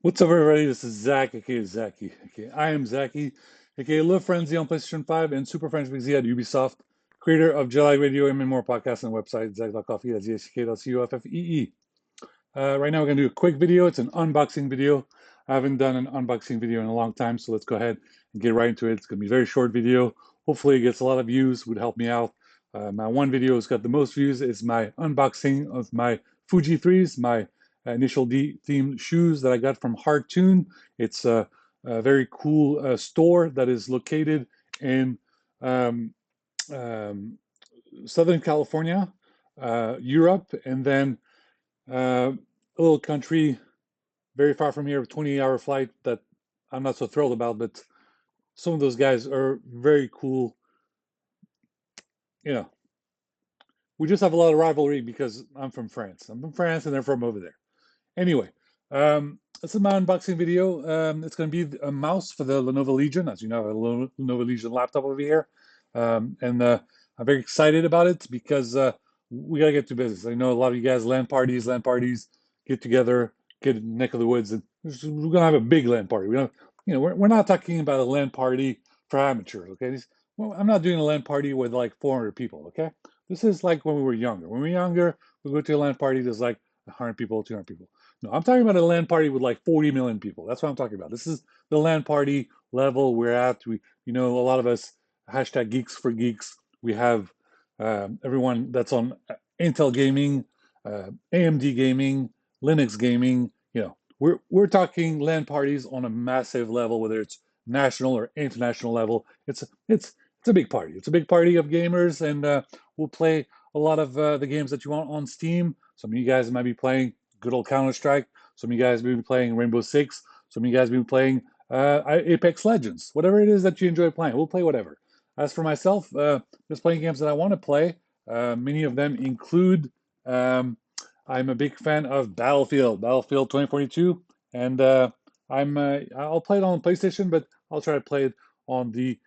What's up, everybody? This is Zach, aka Zachy. Okay, I am Zachy, aka Live Frenzy on PlayStation 5 and Super French McZ at Ubisoft, creator of Jedi Radio and many more podcasts and website, Zach.coffee, that's ZSK.CUFFEE. Right now, we're going to do a quick video. It's an unboxing video. I haven't done an unboxing video in a long time, so let's go ahead and get right into it. It's going to be a very short video. Hopefully, it gets a lot of views, would help me out. My one video has got the most views. It's my unboxing of my Fuji 3s, my initial D themed shoes that I got from Hartoon. It's a very cool store that is located in um, um, Southern California, Europe, and then a little country very far from here, a 20-hour flight that I'm not so thrilled about, but some of those guys are very cool. You know, we just have a lot of rivalry because I'm from France. I'm from France and they're from over there. Anyway, this is my unboxing video. It's going to be a mouse for the Lenovo Legion. As you know, I have a Lenovo Legion laptop over here. And I'm very excited about it because we got to get to business. I know a lot of you guys, LAN parties, get together, get in the neck of the woods, and we're going to have a big LAN party. We don't, we're not talking about a LAN party for amateurs, okay? Well, I'm not doing a LAN party with like 400 people, okay? This is like when we were younger. When we were younger, we go to a LAN party, there's like 100 people, 200 people. No, I'm talking about a LAN party with like 40 million people. That's what I'm talking about. This is the LAN party level we're at. A lot of us, hashtag geeks for geeks. We have everyone that's on Intel gaming, AMD gaming, Linux gaming. We're talking LAN parties on a massive level, whether it's national or international level. It's a big party. It's a big party of gamers, and we'll play a lot of the games that you want on Steam. Some of you guys might be playing good old Counter-Strike. Some of you guys may be playing Rainbow Six. Some of you guys may be playing Apex Legends. Whatever it is that you enjoy playing, we'll play whatever. As for myself, just playing games that I want to play. Many of them include. I'm a big fan of Battlefield 2042, and I'll play it on PlayStation, but I'll try to play it on the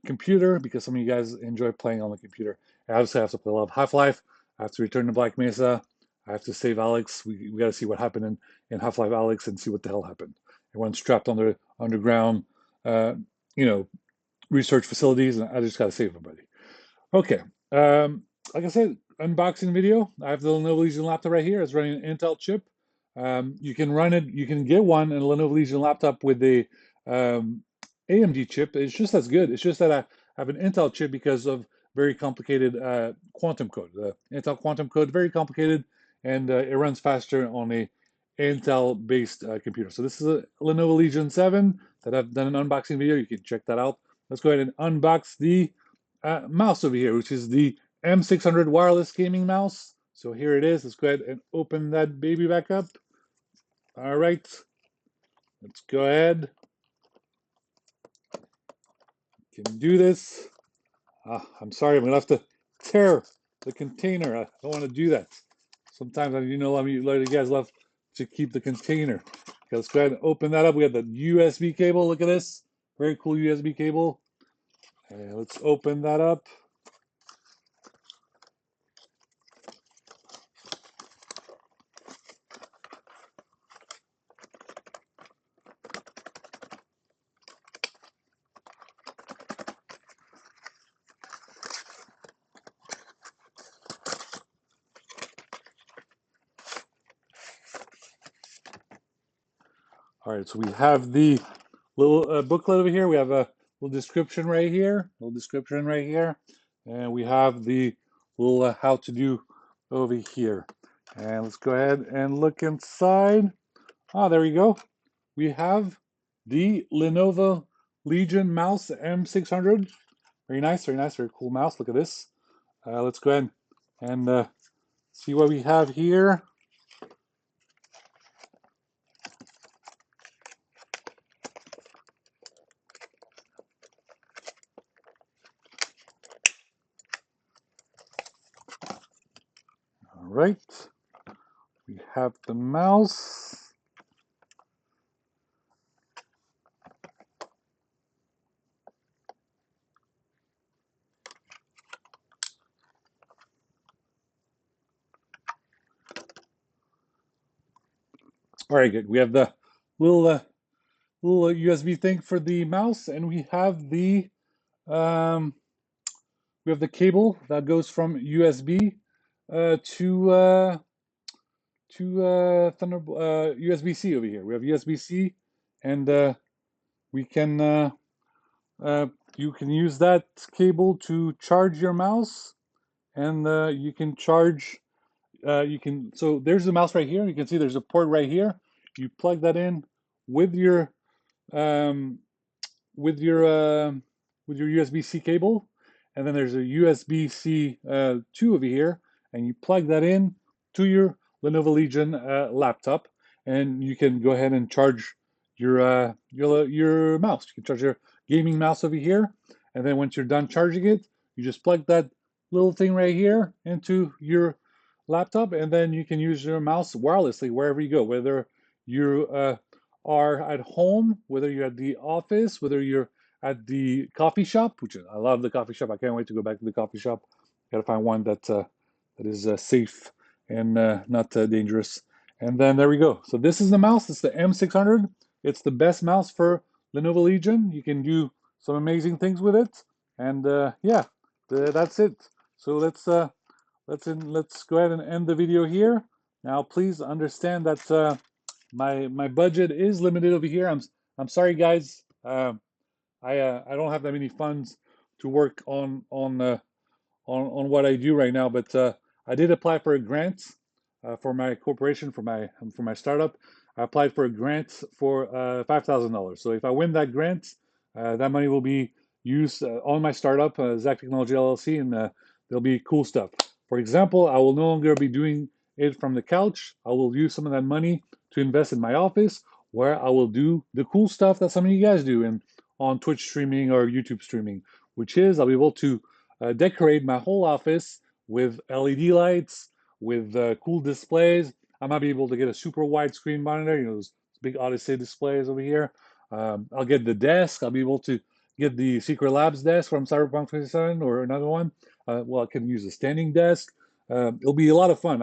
computer because some of you guys enjoy playing on the computer. I obviously have to play a lot of Half-Life. I have to return to Black Mesa. I have to save Alex. We got to see what happened in Half-Life Alex and see what the hell happened. Everyone's trapped under underground, uh, you know, research facilities, and I just got to save everybody. Okay. Like I said, unboxing video. I have the Lenovo Legion laptop right here. It's running an Intel chip. You can run it. You can get one in a Lenovo Legion laptop with the um, AMD chip. It's just as good. It's just that I have an Intel chip because of very complicated quantum code. Intel quantum code, very complicated, and it runs faster on a Intel-based computer. So this is a Lenovo Legion 7 that I've done an unboxing video. You can check that out. Let's go ahead and unbox the mouse over here, which is the M600 wireless gaming mouse. So here it is. Let's go ahead and open that baby back up. All right, let's go ahead. Can do this. I'm sorry, I'm gonna have to tear the container. I don't want to do that. Sometimes a lot of you guys love to keep the container. Okay, let's go ahead and open that up. We have the USB cable. Look at this. Very cool USB cable. And let's open that up. All right, so we have the little booklet over here. We have a little description right here, and we have the little how to do over here. And let's go ahead and look inside. There we go. We have the Lenovo Legion mouse M600. Very nice, very cool mouse. Look at this. Let's go ahead and see what we have here. All right, we have the mouse. All right, good. We have the little little USB thing for the mouse, and um, we have the cable that goes from USB to Thunderbolt USB-C over here. We have USB-C, and we can you can use that cable to charge your mouse, and you can charge. So there's the mouse right here. You can see there's a port right here. You plug that in with your um, with your uh, with your USB-C cable, and then there's a USB-C 2 over here, and you plug that in to your Lenovo Legion laptop, and you can go ahead and charge your mouse. You can charge your gaming mouse over here, and then once you're done charging it, you just plug that little thing right here into your laptop, and then you can use your mouse wirelessly wherever you go, whether you are at home, whether you're at the office, whether you're at the coffee shop, which I love the coffee shop. I can't wait to go back to the coffee shop. Got to find one that is safe and not dangerous. And then there we go. So this is the mouse. It's the M600. It's the best mouse for Lenovo Legion. You can do some amazing things with it. And yeah, that's it. So let's go ahead and end the video here. Now, please understand that my budget is limited over here. I'm sorry, guys. I don't have that many funds to work on what I do right now, but I did apply for a grant for my corporation for my startup. I applied for a grant for $5,000. So if I win that grant, that money will be used on my startup, Zack Technology LLC, and there'll be cool stuff. For example, I will no longer be doing it from the couch. I will use some of that money to invest in my office, where I will do the cool stuff that some of you guys do in on Twitch streaming or YouTube streaming, which is I'll be able to decorate my whole office with LED lights, with cool displays. I might be able to get a super wide screen monitor, those big Odyssey displays over here. I'll get the desk. I'll be able to get the Secret Labs desk from Cyberpunk 27 or another one. Well, I can use a standing desk. It'll be a lot of fun.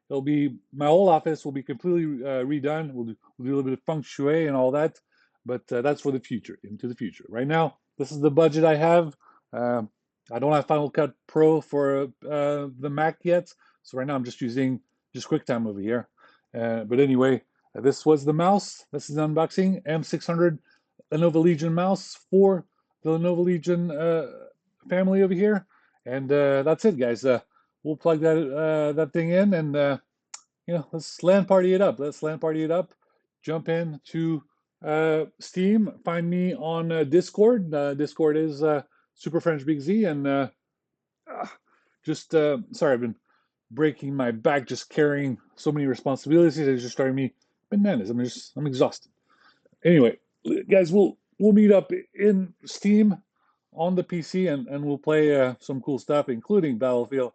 It'll be my whole office will be completely redone. We'll do a little bit of feng shui and all that, but that's for the future, into the future. Right now, this is the budget I have. Um, I don't have Final Cut Pro for the Mac yet, so right now I'm just using just QuickTime over here. But anyway, this was the mouse. This is the unboxing M600 Lenovo Legion mouse for the Lenovo Legion family over here, and that's it, guys. We'll plug that thing in, and let's LAN party it up. Let's LAN party it up. Jump in to Steam. Find me on Discord. Discord is Super French Big Z, and just sorry, I've been breaking my back just carrying so many responsibilities. It's just driving me bananas. I'm exhausted. Anyway, guys, we'll meet up in Steam on the PC, and we'll play some cool stuff, including Battlefield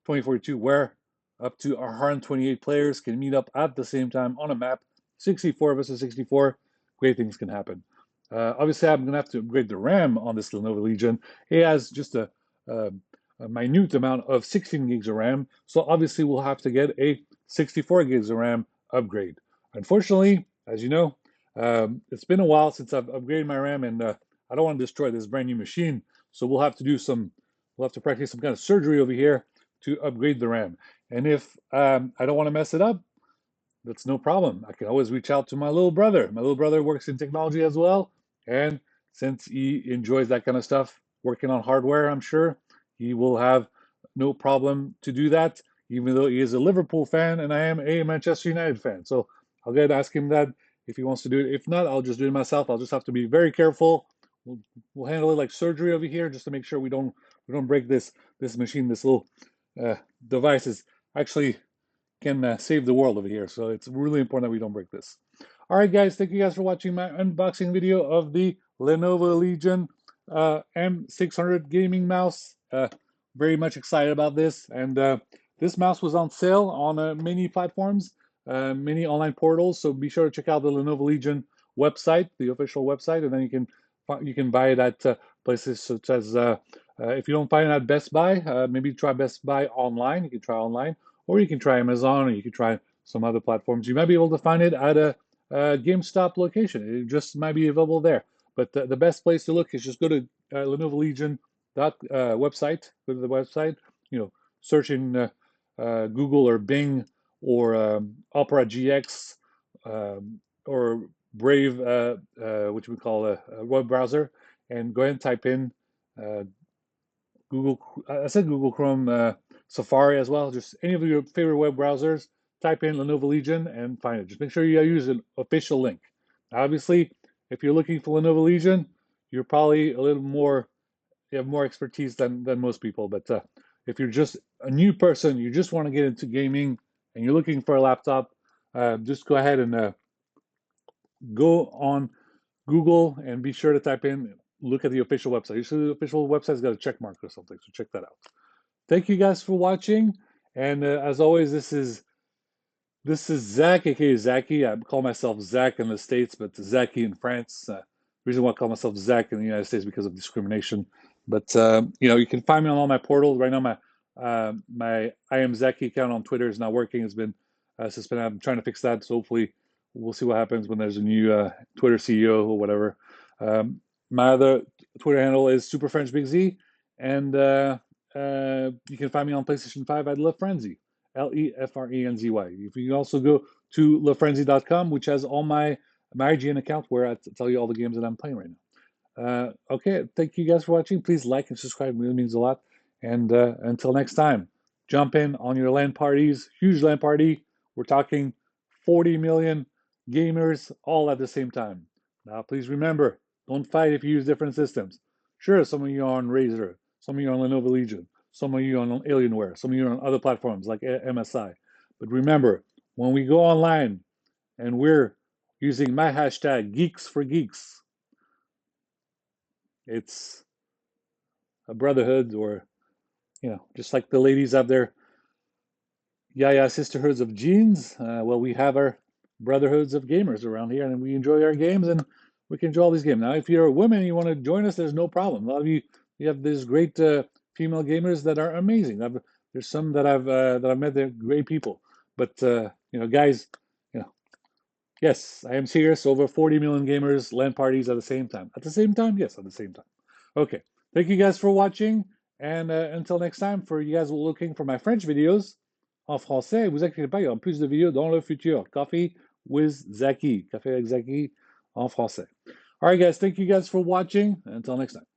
2042, where up to 128 players can meet up at the same time on a map. 64 versus 64. Great things can happen. Obviously, I'm going to have to upgrade the RAM on this Lenovo Legion. It has just a, a minute amount of 16 gigs of RAM, so obviously we'll have to get a 64 gigs of RAM upgrade. Unfortunately, as you know, it's been a while since I've upgraded my RAM, and I don't want to destroy this brand new machine. So we'll have to practice some kind of surgery over here to upgrade the RAM. And if I don't want to mess it up, that's no problem. I can always reach out to my little brother. My little brother works in technology as well. And since he enjoys that kind of stuff, working on hardware, I'm sure he will have no problem to do that, even though he is a Liverpool fan and I am a Manchester United fan. So I'll get to ask him that if he wants to do it. If not, I'll just do it myself. I'll just have to be very careful. We'll handle it like surgery over here just to make sure we don't break this machine. This little device is actually can save the world over here. So it's really important that we don't break this. All right, guys, thank you guys for watching my unboxing video of the Lenovo Legion M600 gaming mouse. Very much excited about this. And this mouse was on sale on many platforms, many online portals. So be sure to check out the Lenovo Legion website, the official website, and then you can buy it at places such as if you don't find it at Best Buy, maybe try Best Buy online. You can try online, or you can try Amazon, or you can try some other platforms. You might be able to find it at GameStop location. It just might be available there. But the best place to look is just go to Lenovo Legion website. Go to the website. You know, search in Google or Bing or Opera GX or Brave, which we call a web browser, and go ahead and type in uh, Google. I said Google Chrome, Safari as well. Just any of your favorite web browsers. Type in Lenovo Legion and find it. Just make sure you use an official link. Obviously, if you're looking for Lenovo Legion, you're probably a little more, you have more expertise than most people. But if you're just a new person, you just want to get into gaming and you're looking for a laptop, just go ahead and go on Google and be sure to type in, look at the official website. Usually the official website's got a check mark or something, so check that out. Thank you guys for watching. And as always, this is Zach, aka Zachy. I call myself Zach in the States, but Zachy in France. Reason why I call myself Zach in the United States because of discrimination. But you can find me on all my portals right now. My I am Zachy account on Twitter is not working. It's been suspended. I'm trying to fix that. So hopefully we'll see what happens when there's a new Twitter CEO or whatever. My other Twitter handle is Super French Big Z, and you can find me on PlayStation 5 at Love Frenzy. Lefrenzy. If you can also go to lefrenzy.com, which has all my IGN account where I tell you all the games that I'm playing right now. Okay, thank you guys for watching. Please like and subscribe. It really means a lot. And until next time, jump in on your LAN parties. Huge LAN party. We're talking 40 million gamers all at the same time. Now, please remember, don't fight if you use different systems. Sure, some of you are on Razer, some of you are on Lenovo Legion, some of you are on Alienware, some of you are on other platforms like MSI. But remember, when we go online and we're using my hashtag Geeks for Geeks, it's a brotherhood, or just like the ladies have their yaya sisterhoods of jeans. Well, we have our brotherhoods of gamers around here, and we enjoy our games, and we can enjoy all these games. Now, if you're a woman and you want to join us, there's no problem. A lot of you have these great female gamers that are amazing. There's some that I've met. They're great people, but guys, yes, I am serious. Over 40 million gamers, LAN parties at the same time. At the same time, yes, at the same time. Okay, thank you guys for watching, and until next time, for you guys looking for my French videos en français, vous inquiétez pas, il y aura plus de vidéos dans le futur. Coffee with Zaki, Café avec Zaki en français. All right, guys, thank you guys for watching. Until next time.